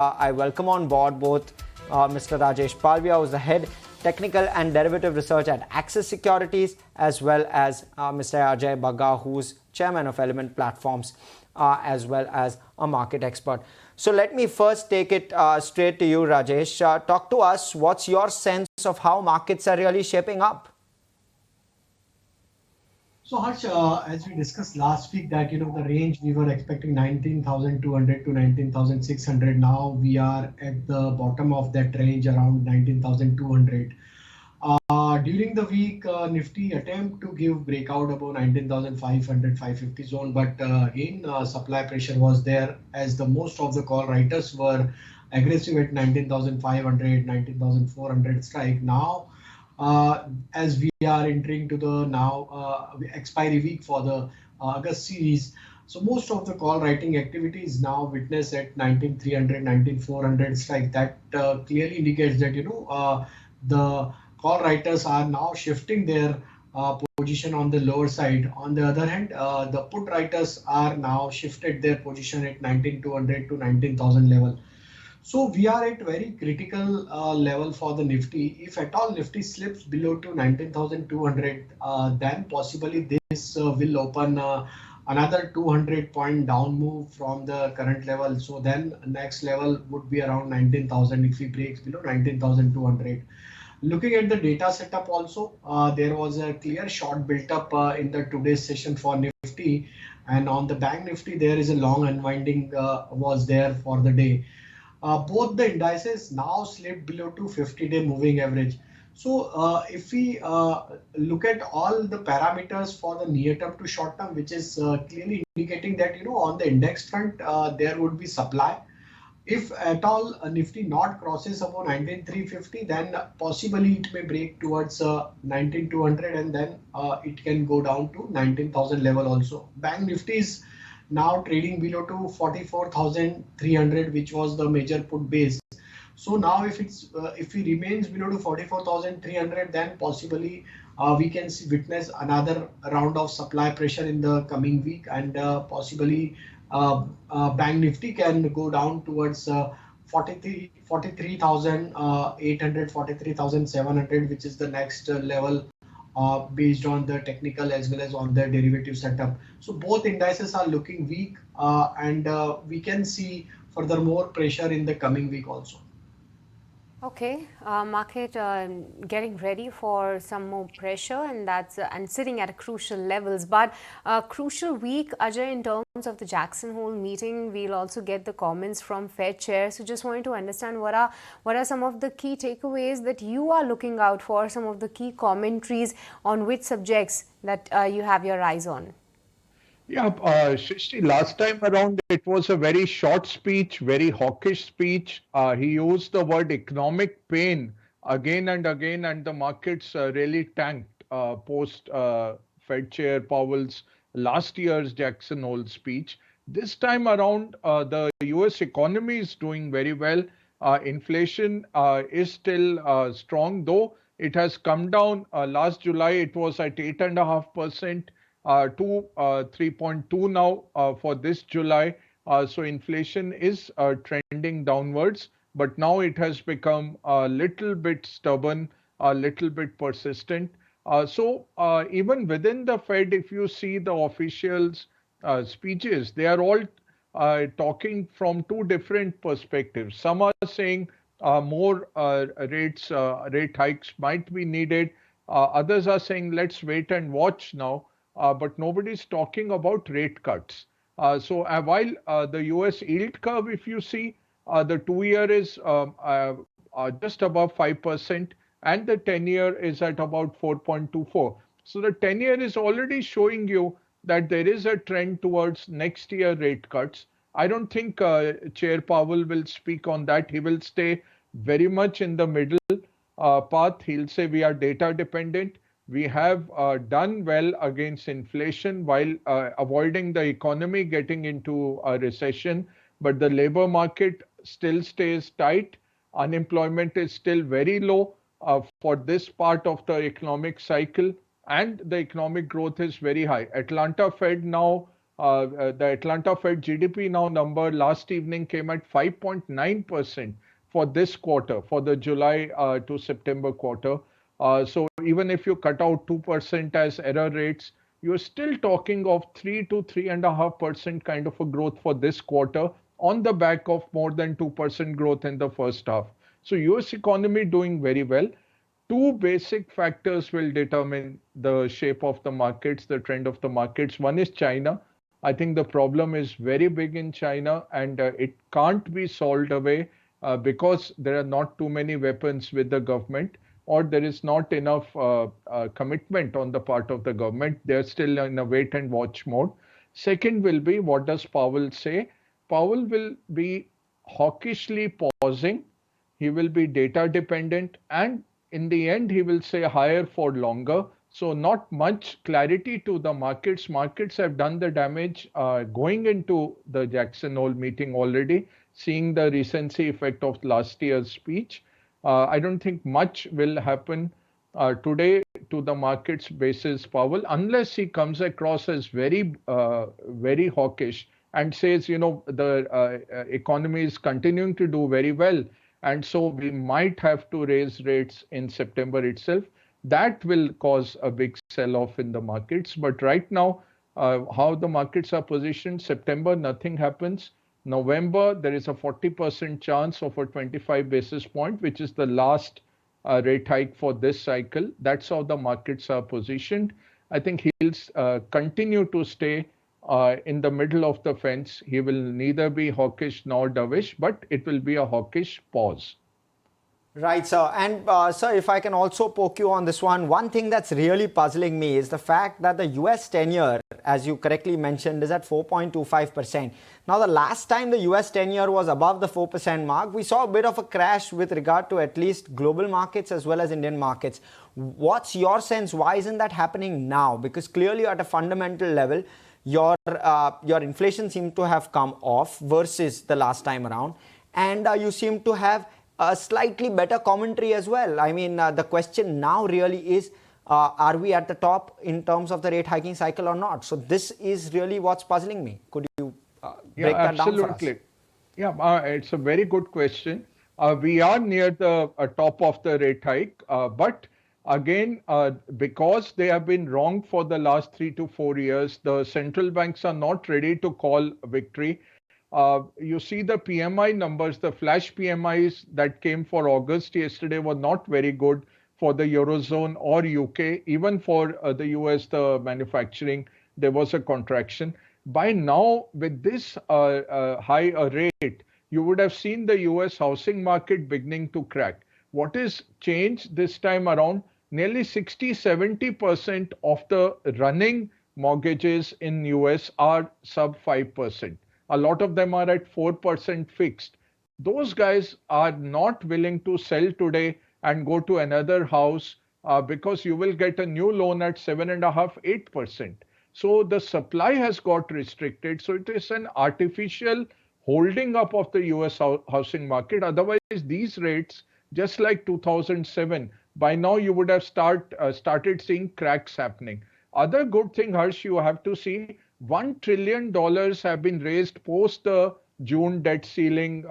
I welcome on board both Mr. Rajesh Palviya, who's the head technical and derivative research at Axis Securities, as well as Mr. Ajay Bagga, who's chairman of Element Platforms, as well as a market expert. So let me first take it straight to you, Rajesh. Talk to us. What's your sense of how markets are really shaping up? So Harsh, as we discussed last week that the range we were expecting 19,200 to 19,600. Now we are at the bottom of that range around 19,200. During the week, Nifty attempt to give breakout above 19,500, 550 zone, but again supply pressure was there as the most of the call writers were aggressive at 19,500, 19,400 strike. Now as we are entering to the now expiry week for the August series. So most of the call writing activity is now witnessed at 19,300, 19,400 strike. That clearly indicates that the call writers are now shifting their position on the lower side. On the other hand, the put writers are now shifted their position at 19,200 to 19,000 level. So we are at very critical level for the Nifty. If at all Nifty slips below to 19,200, then possibly this will open another 200 point down move from the current level. So then next level would be around 19,000 if we breaks below 19,200. Looking at the data setup also, there was a clear short built up in the today's session for Nifty, and on the Bank Nifty there is a long unwinding was there for the day. Both the indices now slipped below to 50-day moving average. So if we look at all the parameters for the near term to short term, which is clearly indicating that on the index front there would be supply. If at all Nifty not crosses above 19,350, then possibly it may break towards 19,200, and then it can go down to 19,000 level also. Bank Nifty is now trading below to 44,300, which was the major put base. So now if it remains below to 44,300, then possibly we can witness another round of supply pressure in the coming week, and possibly Bank Nifty can go down towards 43,800, 43,700, which is the next level based on the technical as well as on the derivative setup. So both indices are looking weak, and we can see furthermore pressure in the coming week also. Okay, market getting ready for some more pressure, and that's and sitting at crucial levels. But crucial week, Ajay, in terms of the Jackson Hole meeting, we'll also get the comments from Fed Chair. So just wanted to understand what are some of the key takeaways that you are looking out for, some of the key commentaries on which subjects that you have your eyes on. Yeah, Shrishti, last time around it was a very short speech, very hawkish speech. He used the word economic pain again and again, and the markets really tanked post Fed Chair Powell's last year's Jackson Hole speech. This time around, the US economy is doing very well. Inflation is still strong, though it has come down. Last July, it was at 8.5%. To 3.2 now for this July. So inflation is trending downwards, but now it has become a little bit stubborn, a little bit persistent. So even within the Fed, if you see the officials' speeches, they are all talking from two different perspectives. Some are saying more rate hikes might be needed. Others are saying let's wait and watch now. But nobody's talking about rate cuts. So while the US yield curve, if you see, the 2-year is just above 5%, and the 10-year is at about 4.24. So the 10-year is already showing you that there is a trend towards next year rate cuts. I don't think Chair Powell will speak on that. He will stay very much in the middle path. He'll say we are data dependent. We have done well against inflation while avoiding the economy getting into a recession, but the labor market still stays tight. Unemployment is still very low for this part of the economic cycle, and the economic growth is very high. Atlanta Fed now The Atlanta Fed GDP now number last evening came at 5.9% for this quarter, for the July to September quarter. So even if you cut out 2% as error rates, you're still talking of 3 to 3.5% kind of a growth for this quarter on the back of more than 2% growth in the first half. So US economy doing very well. Two basic factors will determine the shape of the markets, the trend of the markets. One is China. I think the problem is very big in China and it can't be solved away because there are not too many weapons with the government or there is not enough commitment on the part of the government. They're still in a wait and watch mode. Second will be, what does Powell say? Powell will be hawkishly pausing. He will be data dependent and in the end he will say higher for longer. So not much clarity to the markets. Markets have done the damage going into the Jackson Hole meeting already, seeing the recency effect of last year's speech. I don't think much will happen today to the markets basis Powell, unless he comes across as very hawkish and says, the economy is continuing to do very well. And so we might have to raise rates in September itself. That will cause a big sell-off in the markets. But right now, how the markets are positioned, September, nothing happens. November, there is a 40% chance of a 25 basis point, which is the last rate hike for this cycle. That's how the markets are positioned. I think he'll continue to stay in the middle of the fence. He will neither be hawkish nor dovish, but it will be a hawkish pause. Right, sir. And sir, if I can also poke you on this one thing that's really puzzling me is the fact that the US 10-year, as you correctly mentioned, is at 4.25%. Now, the last time the US 10-year was above the 4% mark, we saw a bit of a crash with regard to at least global markets as well as Indian markets. What's your sense? Why isn't that happening now? Because clearly at a fundamental level, your inflation seemed to have come off versus the last time around. And you seem to have a slightly better commentary as well. I mean, the question now really is, are we at the top in terms of the rate hiking cycle or not? So this is really what's puzzling me. Could you break that down for us? Yeah, it's a very good question. We are near the top of the rate hike, but again, because they have been wrong for the last 3 to 4 years, the central banks are not ready to call victory. You see the PMI numbers, the flash PMIs that came for August yesterday were not very good for the Eurozone or UK. Even for the US, the manufacturing, there was a contraction. By now, with this high rate, you would have seen the US housing market beginning to crack. What is changed this time around? Nearly 60-70% of the running mortgages in US are sub 5%. A lot of them are at 4% fixed. Those guys are not willing to sell today and go to another house because you will get a new loan at 7.5-8%. So the supply has got restricted. So it is an artificial holding up of the US housing market. Otherwise, these rates, just like 2007, by now you would have started seeing cracks happening. Other good thing, Harsh, you have to see, $1 trillion have been raised post the June debt ceiling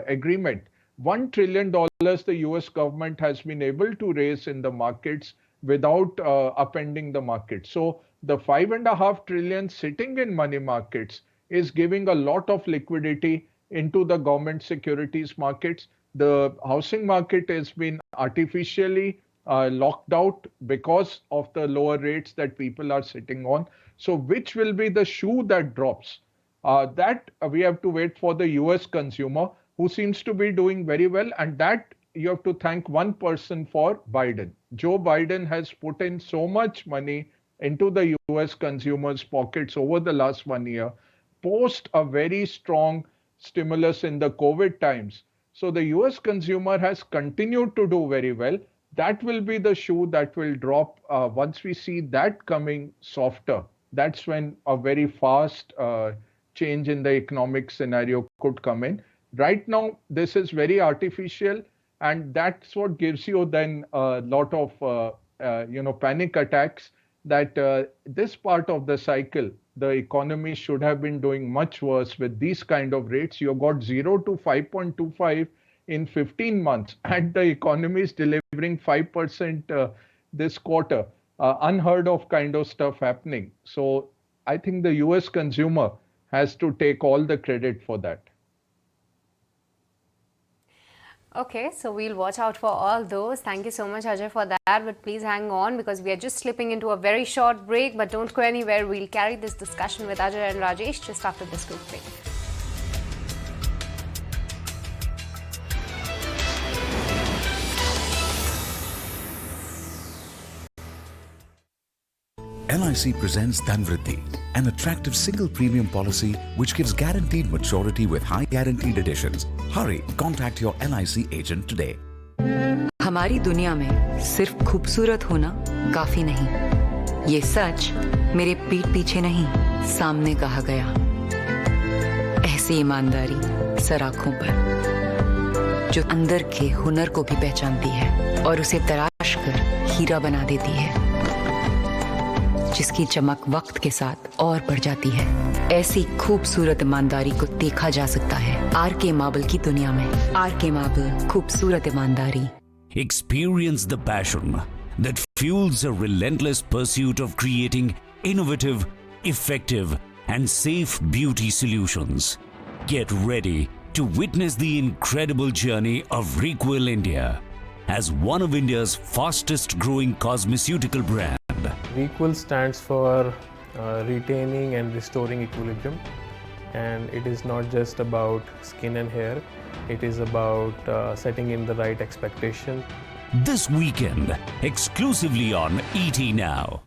agreement. $1 trillion the US government has been able to raise in the markets without upending the market. So the $5.5 trillion sitting in money markets is giving a lot of liquidity into the government securities markets. The housing market has been artificially locked out because of the lower rates that people are sitting on. So which will be the shoe that drops? That we have to wait for the US consumer, who seems to be doing very well. And that you have to thank one person for, Biden. Joe Biden has put in so much money into the US consumers' pockets over the last 1 year, post a very strong stimulus in the COVID times. So the US consumer has continued to do very well. That will be the shoe that will drop once we see that coming softer. That's when a very fast change in the economic scenario could come in. Right now, this is very artificial, and that's what gives you then a lot of panic attacks. that this part of the cycle, the economy should have been doing much worse with these kind of rates. You got 0 to 5.25 in 15 months, and the economy is delivering 5% this quarter. Unheard of kind of stuff happening. So I think the US consumer has to take all the credit for that. Okay, so we'll watch out for all those. Thank you so much, Ajay, for that. But please hang on because we are just slipping into a very short break. But don't go anywhere. We'll carry this discussion with Ajay and Rajesh just after this quick break. LIC presents Dhanvriddhi, an attractive single premium policy which gives guaranteed maturity with high guaranteed additions. Hurry, contact your LIC agent today. हमारी दुनिया में सिर्फ खूबसूरत होना काफी नहीं। ये सच मेरे पीठ पीछे नहीं, सामने कहा गया। ऐसी ईमानदारी सर आंखों पर, जो अंदर के हुनर को भी पहचानती है और उसे तराश कर हीरा बना देती है, जिसकी चमक वक्त के साथ और बढ़ जाती है। ऐसी खूबसूरत ईमानदारी को देखा जा सकता है आरके मार्बल की दुनिया में। आरके मार्बल, खूबसूरत ईमानदारी। Experience the passion that fuels a relentless pursuit of creating innovative, effective, and safe beauty solutions. Get ready to witness the incredible journey of Requel India as one of India's fastest growing cosmeceutical brands. Requel stands for retaining and restoring equilibrium, and it is not just about skin and hair, it is about setting in the right expectation. This weekend, exclusively on ET Now.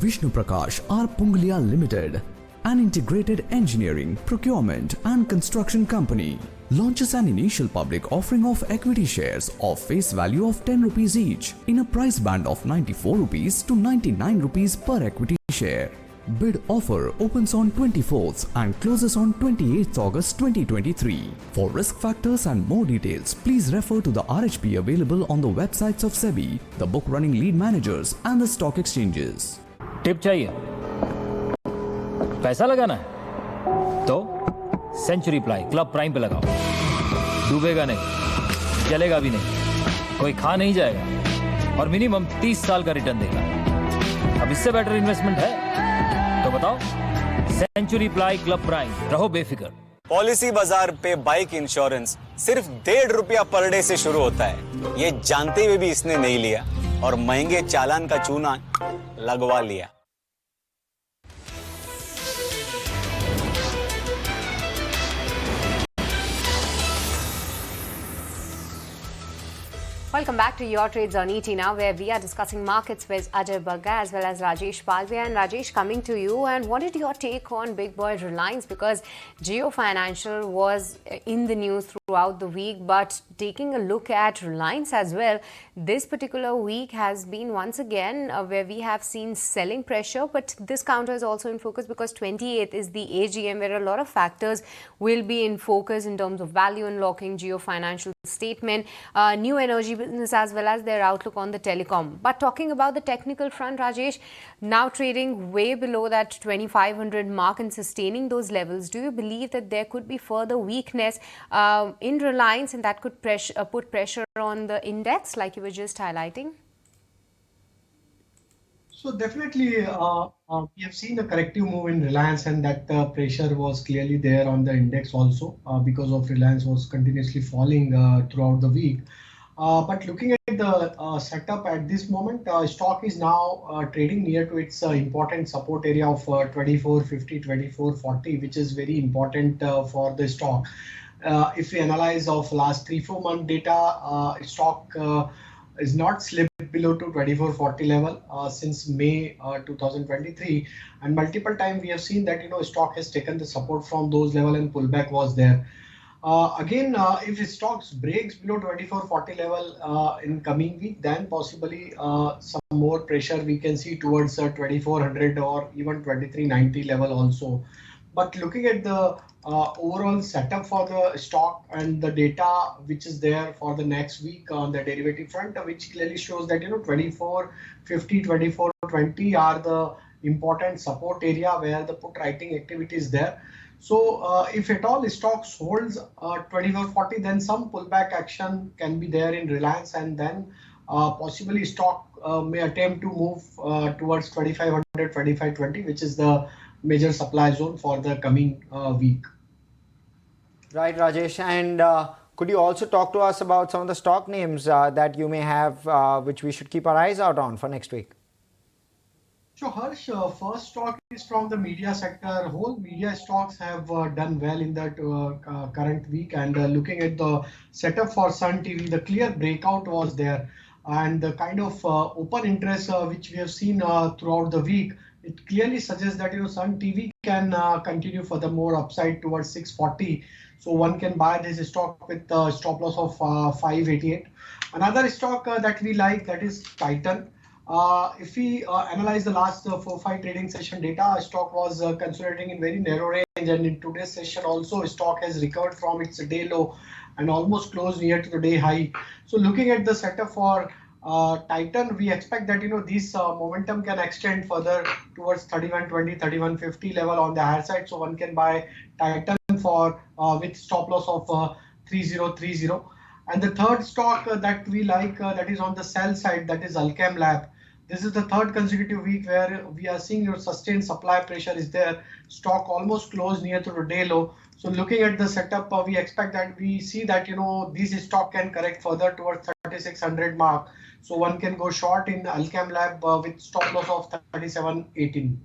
Vishnu Prakash R. Punglia Limited, an integrated engineering, procurement and construction company, launches an initial public offering of equity shares of face value of 10 rupees each in a price band of 94 rupees to 99 rupees per equity share. Bid offer opens on 24th and closes on 28th August 2023. For risk factors and more details, please refer to the RHP available on the websites of SEBI, the book running lead managers and the stock exchanges. Tip चाहिए, पैसा लगाना है तो century ply club prime पे लगाओ। डूबेगा नहीं, चलेगा भी नहीं, कोई खा नहीं जाएगा और मिनिमम 30 साल का रिटर्न देगा। अब इससे बेटर इन्वेस्टमेंट है तो बताओ। सेंचुरी प्लाई क्लब प्राइम, रहो बेफिक्र। पॉलिसी बाजार पे बाइक इंश्योरेंस सिर्फ ₹1.5 पर डे से शुरू होता है। ये जानते हुए भी इसने नहीं लिया और महंगे चालान का चूना लगवा लिया। Welcome back to Your Trades on ET Now, where we are discussing markets with Ajay Bagga as well as Rajesh Palviya. And Rajesh, coming to you, and what is your take on big boy Reliance? Because Jio Financial was in the news throughout the week, but taking a look at Reliance as well, this particular week has been once again where we have seen selling pressure, but this counter is also in focus because 28th is the AGM, where a lot of factors will be in focus in terms of value unlocking, Jio Financial statement, new energy business as well as their outlook on the telecom. But talking about the technical front, Rajesh, now trading way below that 2500 mark and sustaining those levels, do you believe that there could be further weakness in Reliance and that could put pressure on the index like you were just highlighting? So definitely we have seen a corrective move in Reliance, and that pressure was clearly there on the index also because of Reliance was continuously falling throughout the week. But looking at the setup at this moment, stock is now trading near to its important support area of 2450, 2440, which is very important for the stock. If we analyze of last 3-4 month data, stock is not slipped below to 2440 level since May 2023, and multiple times we have seen that stock has taken the support from those level and pullback was there. Again, if the stocks breaks below 2440 level in coming week, then possibly some more pressure we can see towards 2400 or even 2390 level also. But looking at the overall setup for the stock and the data which is there for the next week on the derivative front, which clearly shows that 2450, 2420 are the important support area where the put writing activity is there. So if at all stocks holds 2440, then some pullback action can be there in Reliance, and then possibly stock may attempt to move towards 2500, 2520, which is the major supply zone for the coming week. Right, Rajesh. And could you also talk to us about some of the stock names that you may have, which we should keep our eyes out on for next week? So Harsh, first stock is from the media sector. Whole media stocks have done well in that current week. And looking at the setup for Sun TV, the clear breakout was there. And the kind of open interest which we have seen throughout the week, it clearly suggests that Sun TV can continue for the more upside towards 640. So one can buy this stock with a stop loss of 588. Another stock that we like, that is Titan. If we analyze the last 4-5 trading session data, stock was consolidating in very narrow range, and in today's session also stock has recovered from its day low and almost closed near to the day high. So looking at the setup for Titan, we expect that this momentum can extend further towards 3120, 3150 level on the higher side. So one can buy Titan for with stop loss of 3030. And the third stock that we like, that is on the sell side, that is Alchem Lab. This is the third consecutive week where we are seeing sustained supply pressure is there. Stock almost closed near to the day low. So looking at the setup, we expect that we see that this stock can correct further towards 3600 mark. So one can go short in Alchem Lab with stop loss of 3718.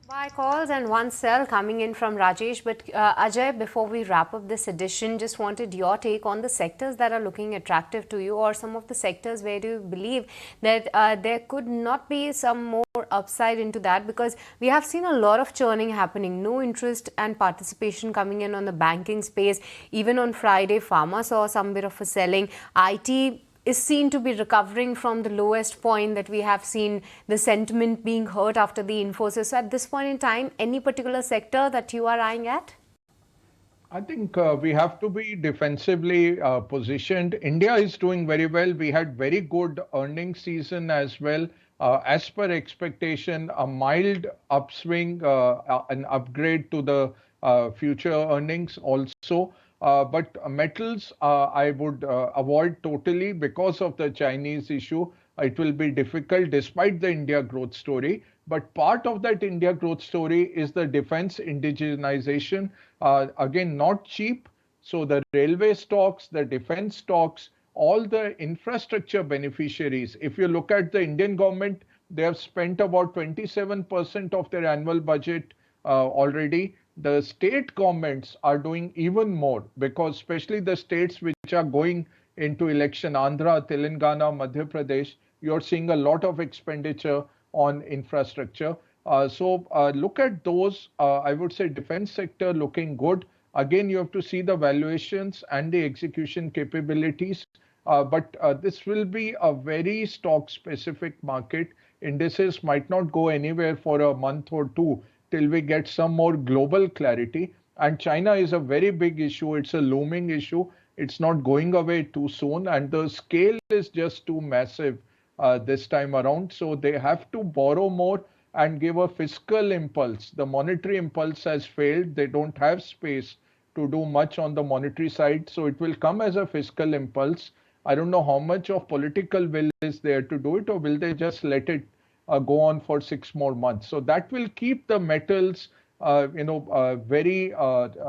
Buy calls and one sell coming in from Rajesh. But Ajay, before we wrap up this edition, just wanted your take on the sectors that are looking attractive to you, or some of the sectors where do you believe that there could not be some more upside into that, because we have seen a lot of churning happening, no interest and participation coming in on the banking space. Even on Friday, pharma saw some bit of a selling. IT is seen to be recovering from the lowest point that we have seen, the sentiment being hurt after the Infosys. So at this point in time, any particular sector that you are eyeing at? I think we have to be defensively positioned. India is doing very well. We had very good earnings season as well. As per expectation, a mild upswing, an upgrade to the future earnings also. But metals, I would avoid totally because of the Chinese issue. It will be difficult despite the India growth story. But part of that India growth story is the defense indigenization. Again, not cheap. So the railway stocks, the defense stocks, all the infrastructure beneficiaries. If you look at the Indian government, they have spent about 27% of their annual budget already. The state governments are doing even more, because especially the states which are going into election, Andhra, Telangana, Madhya Pradesh, you're seeing a lot of expenditure on infrastructure. So look at those. I would say defense sector looking good. Again, you have to see the valuations and the execution capabilities. But this will be a very stock specific market. Indices might not go anywhere for a month or two till we get some more global clarity. And China is a very big issue. It's a looming issue. It's not going away too soon. And the scale is just too massive this time around. So they have to borrow more and give a fiscal impulse. The monetary impulse has failed. They don't have space to do much on the monetary side. So it will come as a fiscal impulse. I don't know how much of political will is there to do it, or will they just let it go on for 6 more months. So that will keep the metals, very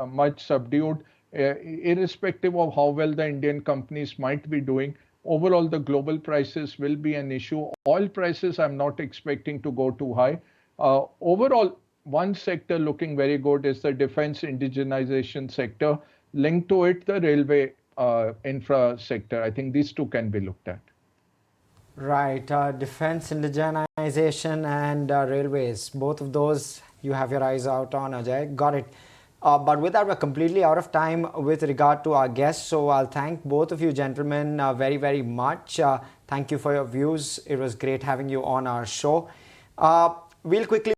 much subdued, irrespective of how well the Indian companies might be doing. Overall, the global prices will be an issue. Oil prices, I'm not expecting to go too high. Overall, one sector looking very good is the defense indigenization sector. Linked to it, the railway infra sector. I think these two can be looked at. Right, defense indigenization and railways, both of those you have your eyes out on, Ajay. Got it. But with that, we're completely out of time with regard to our guests. So I'll thank both of you gentlemen very, very much. Thank you for your views. It was great having you on our show. We'll quickly